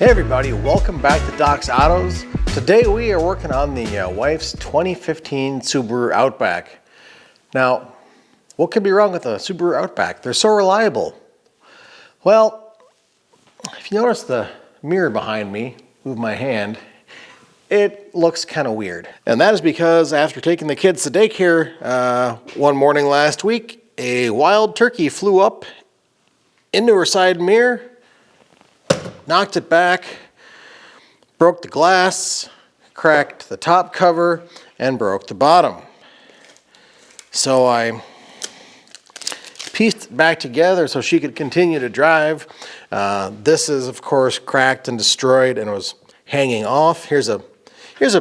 Hey everybody, welcome back to Doc's Autos. Today we are working on the wife's 2015 Subaru Outback. Now, what could be wrong with a Subaru Outback? They're so reliable. Well, if you notice the mirror behind me, move my hand, it looks kind of weird. And that is because after taking the kids to daycare one morning last week, a wild turkey flew up into her side mirror, knocked it back, broke the glass, cracked the top cover, and broke the bottom. So I pieced it back together so she could continue to drive. This is, of course, cracked and destroyed and was hanging off. Here's a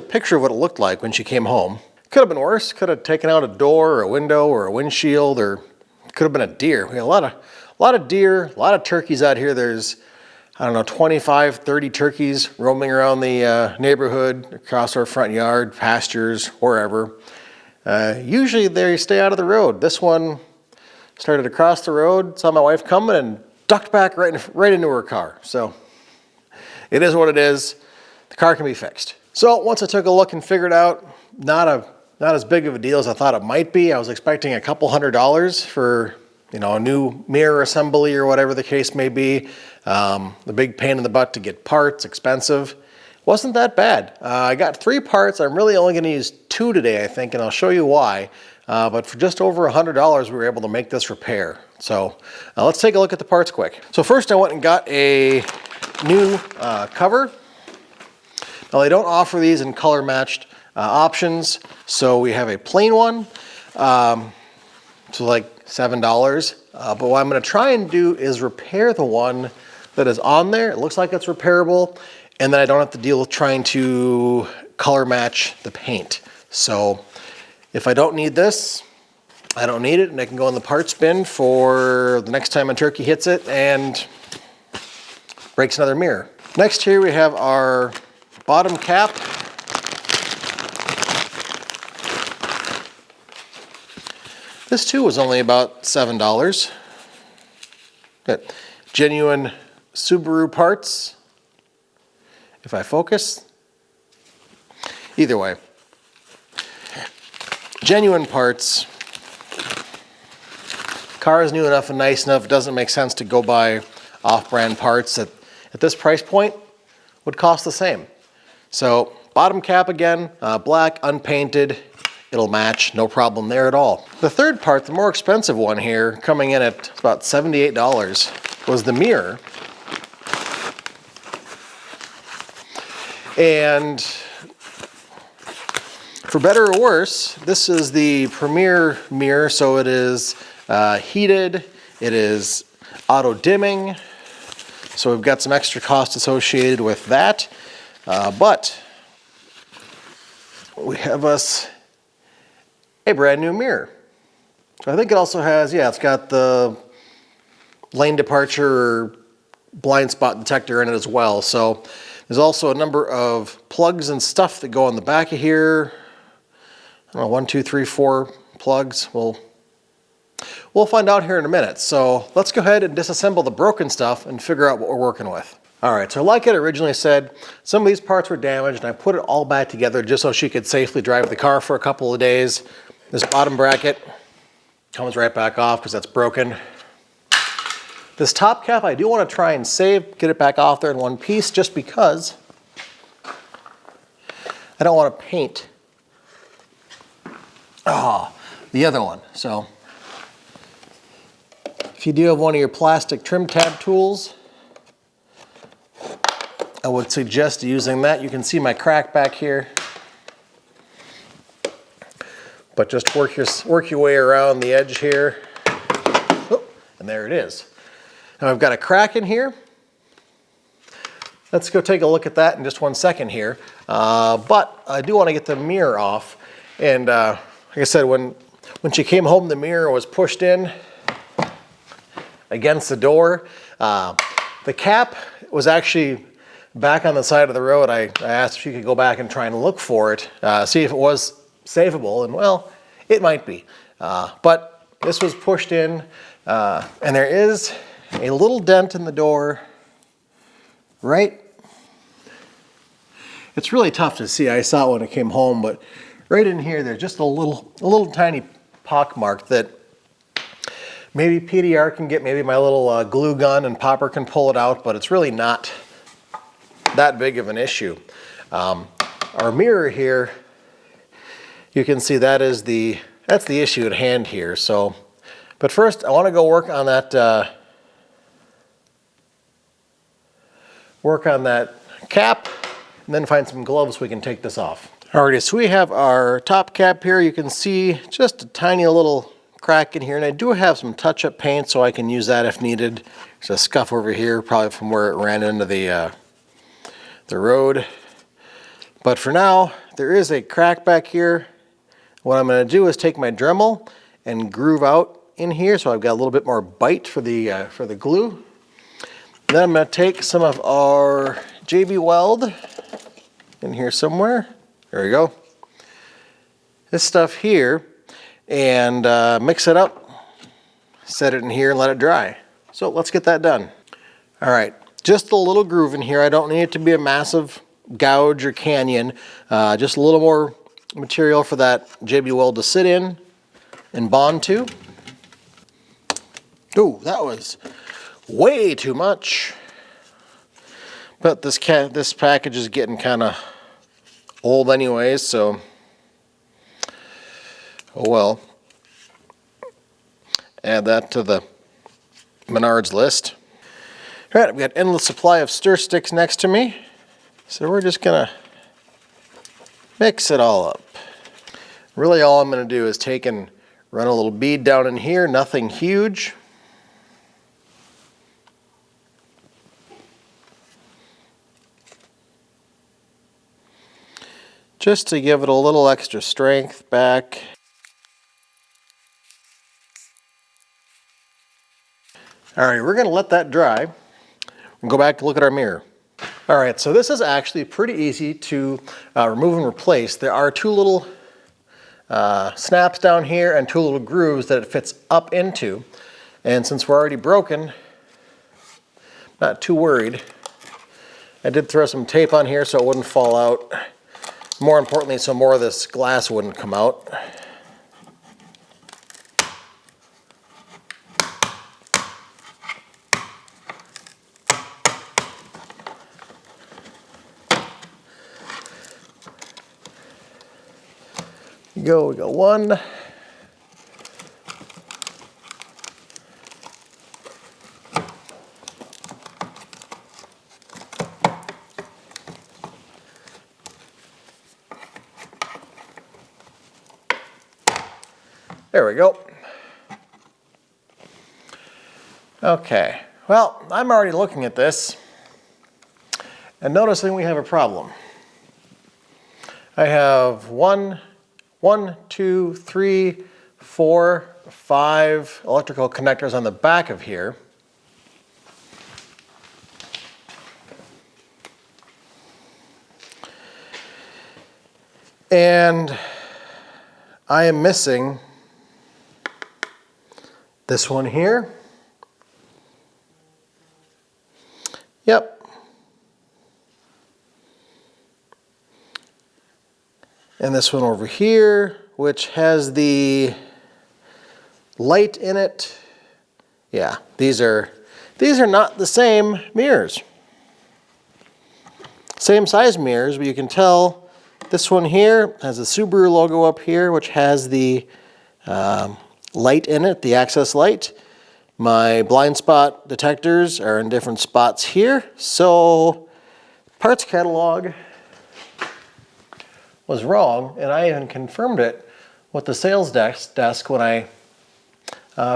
picture of what it looked like when she came home. Could have been worse. Could have taken out a door or a window or a windshield, or could have been a deer. We had a lot of deer, a lot of turkeys out here. There's, I don't know, 25, 30 turkeys roaming around the neighborhood, across our front yard, pastures, wherever. Usually they stay out of the road. This one started across the road, saw my wife coming, and ducked back right into her car. So it is what it is. The car can be fixed. So once I took a look and figured out, not as big of a deal as I thought it might be. I was expecting a couple $100s for, you know, a new mirror assembly or whatever the case may be. The big pain in the butt to get parts, expensive. Wasn't that bad. I got 3 parts. I'm really only going to use 2 today, I think, and I'll show you why. But for just over $100, we were able to make this repair. So let's take a look at the parts quick. So first I went and got a new cover. Now they don't offer these in color matched options. So we have a plain one. So like $7. But what I'm going to try and do is repair the one that is on there. It looks like it's repairable, and then I don't have to deal with trying to color match the paint. So if I don't need this, I don't need it, and I can go in the parts bin for the next time a turkey hits it and breaks another mirror. Next here we have our bottom cap. This too was only about $7. Got genuine Subaru parts. If I focus, either way, genuine parts. Car is new enough and nice enough. It doesn't make sense to go buy off-brand parts that at this price point would cost the same. So bottom cap again, black, unpainted. It'll match, no problem there at all. The third part, the more expensive one here, coming in at about $78, was the mirror. And for better or worse, this is the Premier mirror, so it is heated, it is auto dimming, so we've got some extra cost associated with that, but we have us a brand new mirror. So I think it also has, yeah, it's got the lane departure or blind spot detector in it as well. So there's also a number of plugs and stuff that go on the back of here. I don't know, 1, 2, 3, 4 plugs. We'll find out here in a minute. So let's go ahead and disassemble the broken stuff and figure out what we're working with. All right, so like I originally said, some of these parts were damaged and I put it all back together just so she could safely drive the car for a couple of days. This bottom bracket comes right back off because that's broken. This top cap I do want to try and save, get it back off there in one piece just because I don't want to paint the other one. So if you do have one of your plastic trim tab tools, I would suggest using that. You can see my crack back here. But just work your way around the edge here. Oh, and there it is. Now I've got a crack in here. Let's go take a look at that in just 1 second here. But I do want to get the mirror off. And like I said, when she came home, the mirror was pushed in against the door. The cap was actually back on the side of the road. I asked if she could go back and try and look for it, see if it was savable, and well, it might be. But this was pushed in, and there is a little dent in the door right It's really tough to see. I saw it when I came home, but right in here, there's just a little tiny pock mark that maybe PDR can get, maybe my little glue gun and popper can pull it out, but it's really not that big of an issue. Our mirror here, you can see that's the issue at hand here. So, but first I want to go work on that cap, and then find some gloves so we can take this off. Alrighty, so we have our top cap here. You can see just a tiny little crack in here, and I do have some touch-up paint so I can use that if needed. There's a scuff over here, probably from where it ran into the road. But for now, there is a crack back here. What I'm going to do is take my Dremel and groove out in here so I've got a little bit more bite for the glue. Then I'm going to take some of our JB Weld in here somewhere. There we go. This stuff here, and mix it up, set it in here and let it dry. So let's get that done. All right, just a little groove in here. I don't need it to be a massive gouge or canyon, just a little more material for that JB Weld to sit in and bond to. Ooh, that was way too much. But this package is getting kind of old anyways, so oh well. Add that to the Menards list. All right, we got endless supply of stir sticks next to me, so we're just gonna mix it all up. Really all I'm gonna do is take and run a little bead down in here, nothing huge. Just to give it a little extra strength back. All right, we're gonna let that dry and go back to look at our mirror. All right, so this is actually pretty easy to remove and replace. There are two little snaps down here and two little grooves that it fits up into. And since we're already broken, not too worried. I did throw some tape on here so it wouldn't fall out. More importantly, so more of this glass wouldn't come out. We got one. There we go. Okay, well, I'm already looking at this and noticing we have a problem. I have one, two, three, four, five electrical connectors on the back of here. And I am missing this one here. Yep. And this one over here, which has the light in it. Yeah, these are not the same mirrors. Same size mirrors, but you can tell this one here has the Subaru logo up here, which has the light in it, the access light. My blind spot detectors are in different spots here. So parts catalog was wrong, and I even confirmed it with the sales desk when I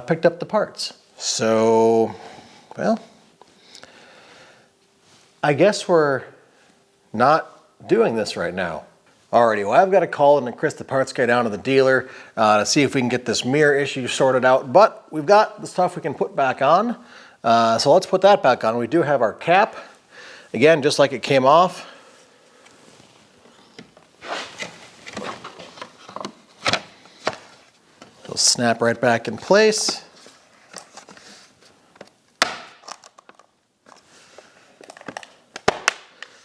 picked up the parts. So, well, I guess we're not doing this right now. Alrighty, well, I've got to call in Chris, the parts guy, down to the dealer to see if we can get this mirror issue sorted out. But we've got the stuff we can put back on. So let's put that back on. We do have our cap. Again, just like it came off. It'll snap right back in place.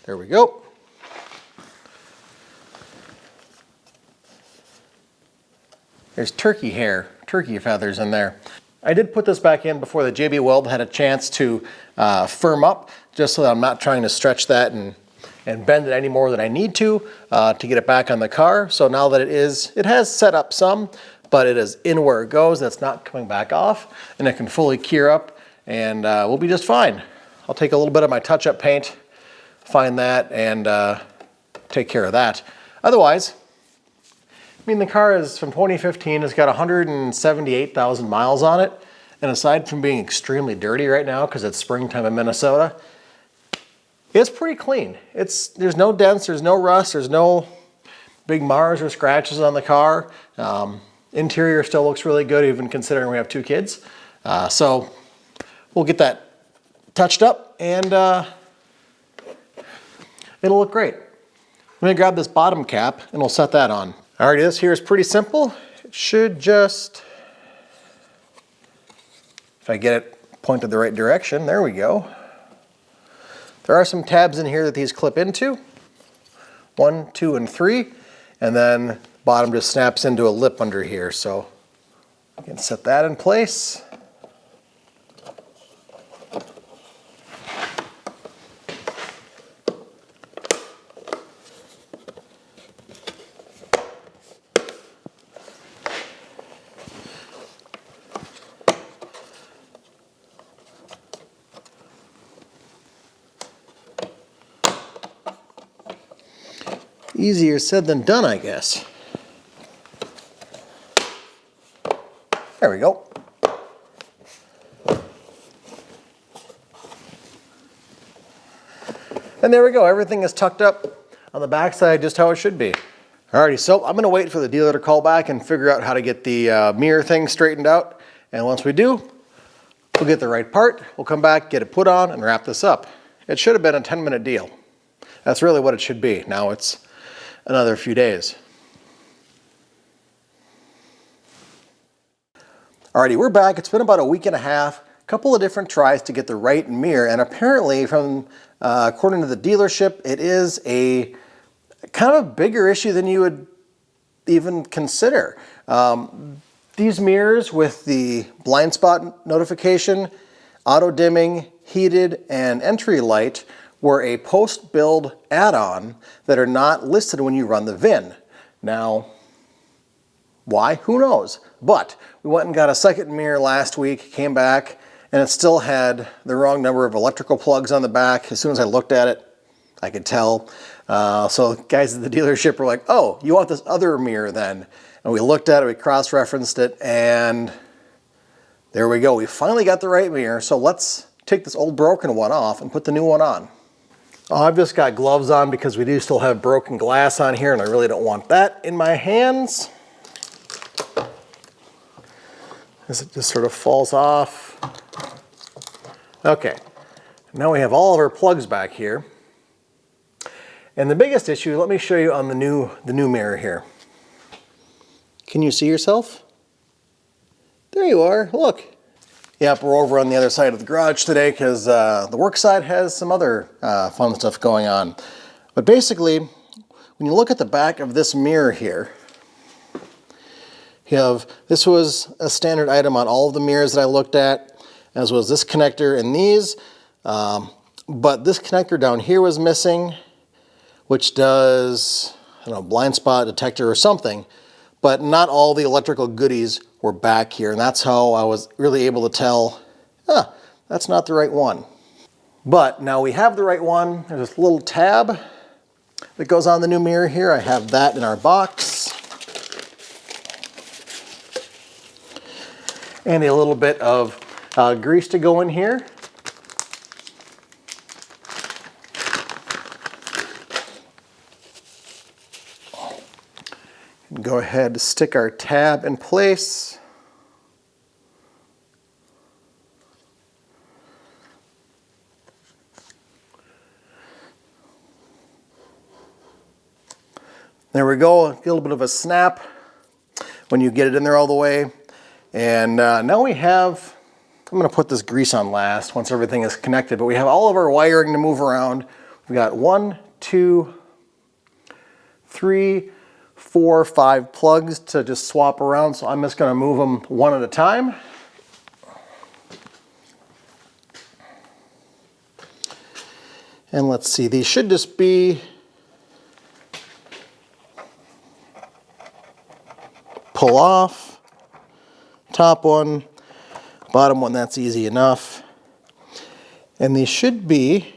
There we go. There's turkey hair, turkey feathers in there. I did put this back in before the JB Weld had a chance to firm up, just so that I'm not trying to stretch that and bend it any more than I need to get it back on the car. So now that it has set up some, but it is in where it goes. That's not coming back off, and it can fully cure up, and we'll be just fine. I'll take a little bit of my touch-up paint, find that, and take care of that. Otherwise, I mean, the car is from 2015. It's got 178,000 miles on it. And aside from being extremely dirty right now because it's springtime in Minnesota, it's pretty clean. There's no dents, there's no rust, there's no big mars or scratches on the car. Interior still looks really good, even considering we have 2 kids. So we'll get that touched up, and it'll look great. Let me grab this bottom cap and we'll set that on. Alrighty, this here is pretty simple. It should just, if I get it pointed the right direction, there we go. There are some tabs in here that these clip into. 1, 2, and 3. And then bottom just snaps into a lip under here. So I can set that in place. Easier said than done, I guess. There we go. And there we go. Everything is tucked up on the backside just how it should be. Alrighty, so I'm going to wait for the dealer to call back and figure out how to get the mirror thing straightened out. And once we do, we'll get the right part. We'll come back, get it put on, and wrap this up. It should have been a 10-minute deal. That's really what it should be. Now it's another few days. Alrighty, we're back. It's been about a week and a half. A couple of different tries to get the right mirror, and apparently from according to the dealership, it is a kind of bigger issue than you would even consider. These mirrors with the blind spot notification, auto dimming, heated, and entry light were a post-build add-on that are not listed when you run the VIN. Now, why? Who knows? But we went and got a second mirror last week, came back, and it still had the wrong number of electrical plugs on the back. As soon as I looked at it, I could tell. So guys at the dealership were like, oh, you want this other mirror then? And we looked at it, we cross-referenced it, and there we go. We finally got the right mirror. So let's take this old broken one off and put the new one on. I've just got gloves on because we do still have broken glass on here, and I really don't want that in my hands. As it just sort of falls off. Okay, now we have all of our plugs back here. And the biggest issue, let me show you on the new mirror here. Can you see yourself? There you are, look. Yep, we're over on the other side of the garage today because the work side has some other fun stuff going on. But basically, when you look at the back of this mirror here, you have, this was a standard item on all of the mirrors that I looked at, as was this connector and these. But this connector down here was missing, which does, I don't know, blind spot detector or something. But not all the electrical goodies were back here, and that's how I was really able to tell, that's not the right one. But now we have the right one. There's this little tab that goes on the new mirror here. I have that in our box. And a little bit of grease to go in here. Go ahead to stick our tab in place. There we go, a little bit of a snap when you get it in there all the way. And now we have, I'm gonna put this grease on last once everything is connected, but we have all of our wiring to move around. We've got 1, 2, 3, 4 or 5 plugs to just swap around, so I'm just going to move them one at a time. And let's see, these should just be pull off, top one, bottom one, that's easy enough. And these should be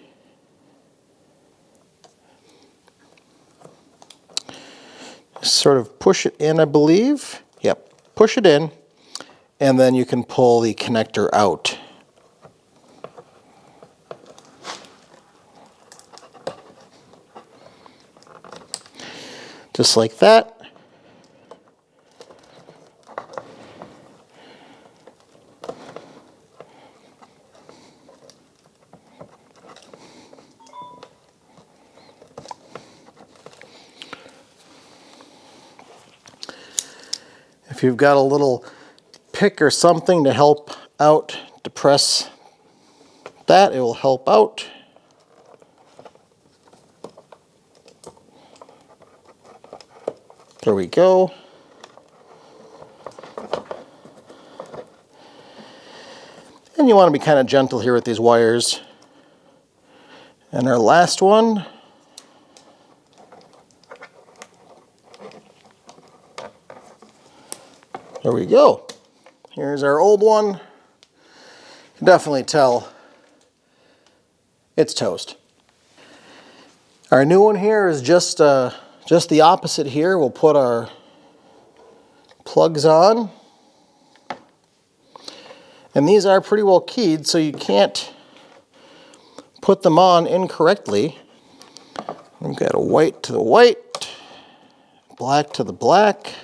sort of push it in, I believe. Yep, push it in, and then you can pull the connector out. Just like that. If you've got a little pick or something to help out, to press that, it will help out. There we go. And you want to be kind of gentle here with these wires. And our last one. There we go. Here's our old one. You can definitely tell it's toast. Our new one here is just the opposite here. We'll put our plugs on. And these are pretty well keyed, so you can't put them on incorrectly. We've got a white to the white, black to the black.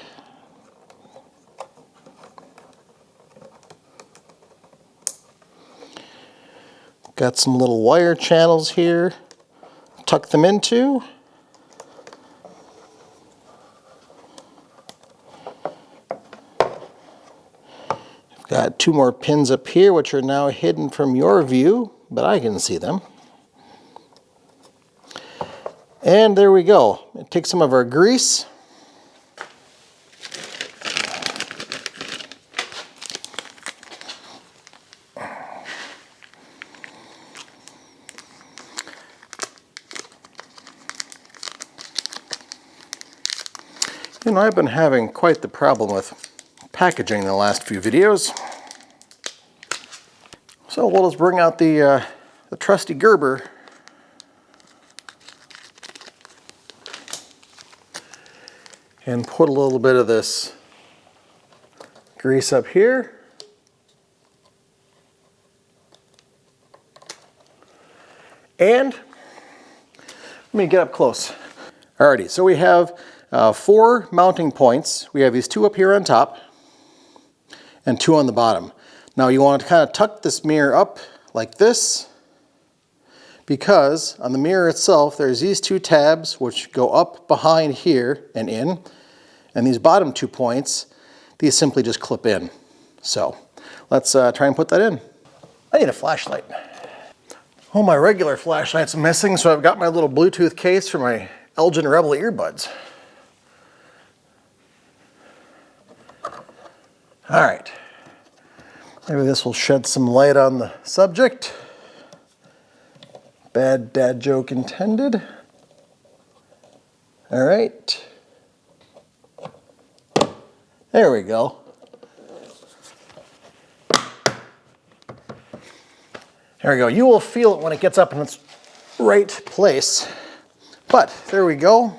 Got some little wire channels here. Tuck them into. Got 2 more pins up here, which are now hidden from your view, but I can see them. And there we go. Take some of our grease. You know, I've been having quite the problem with packaging in the last few videos. So we'll just bring out the trusty Gerber. And put a little bit of this grease up here. And let me get up close. Alrighty, so we have 4 mounting points. We have these 2 up here on top and 2 on the bottom. Now you want to kind of tuck this mirror up like this, because on the mirror itself there's these 2 tabs which go up behind here and in, and these bottom 2 points, these simply just clip in. So let's try and put that in. I need a flashlight. Oh, my regular flashlight's missing, so I've got my little Bluetooth case for my Elgin Rebel earbuds. All right, maybe this will shed some light on the subject. Bad dad joke intended. All right, there we go. There we go. You will feel it when it gets up in its right place. But there we go.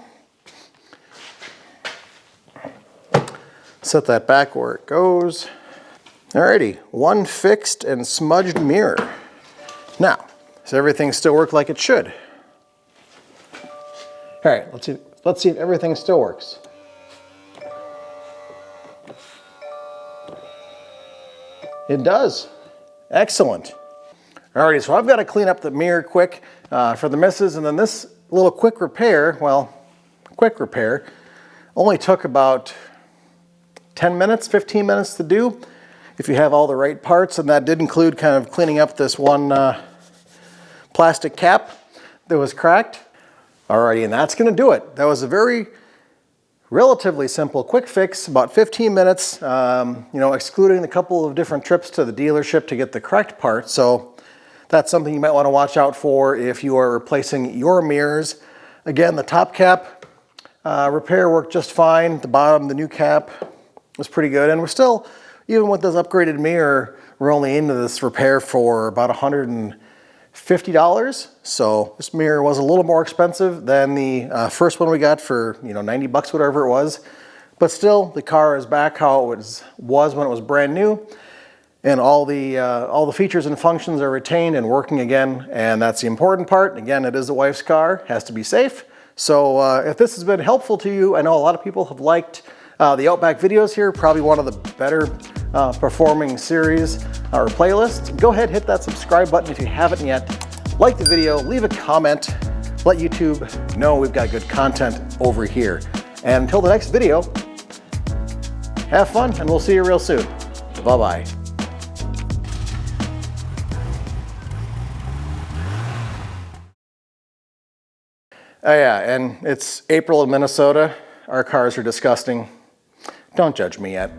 Set that back where it goes. Alrighty, 1 fixed and smudged mirror. Now, does everything still work like it should? Alright, let's see if everything still works. It does. Excellent. Alrighty, so I've got to clean up the mirror quick for the missus, and then this little quick repair, well, quick repair, only took about 10 minutes, 15 minutes to do, if you have all the right parts, and that did include kind of cleaning up this one plastic cap that was cracked. Alrighty, and that's going to do it. That was a very relatively simple, quick fix, about 15 minutes, you know, excluding a couple of different trips to the dealership to get the correct part. So that's something you might want to watch out for if you are replacing your mirrors. Again, the top cap repair worked just fine. The bottom, the new cap was pretty good. And we're still, even with this upgraded mirror, we're only into this repair for about $150. So this mirror was a little more expensive than the first one we got for, you know, 90 bucks, whatever it was. But still, the car is back how it was when it was brand new. And all the features and functions are retained and working again. And that's the important part. Again, it is the wife's car, has to be safe. So if this has been helpful to you, I know a lot of people have liked the Outback videos here, probably one of the better performing series or playlist. Go ahead, hit that subscribe button if you haven't yet. Like the video, leave a comment, let YouTube know we've got good content over here. And until the next video, have fun and we'll see you real soon. Bye-bye. Oh yeah, and it's April in Minnesota. Our cars are disgusting. Don't judge me yet.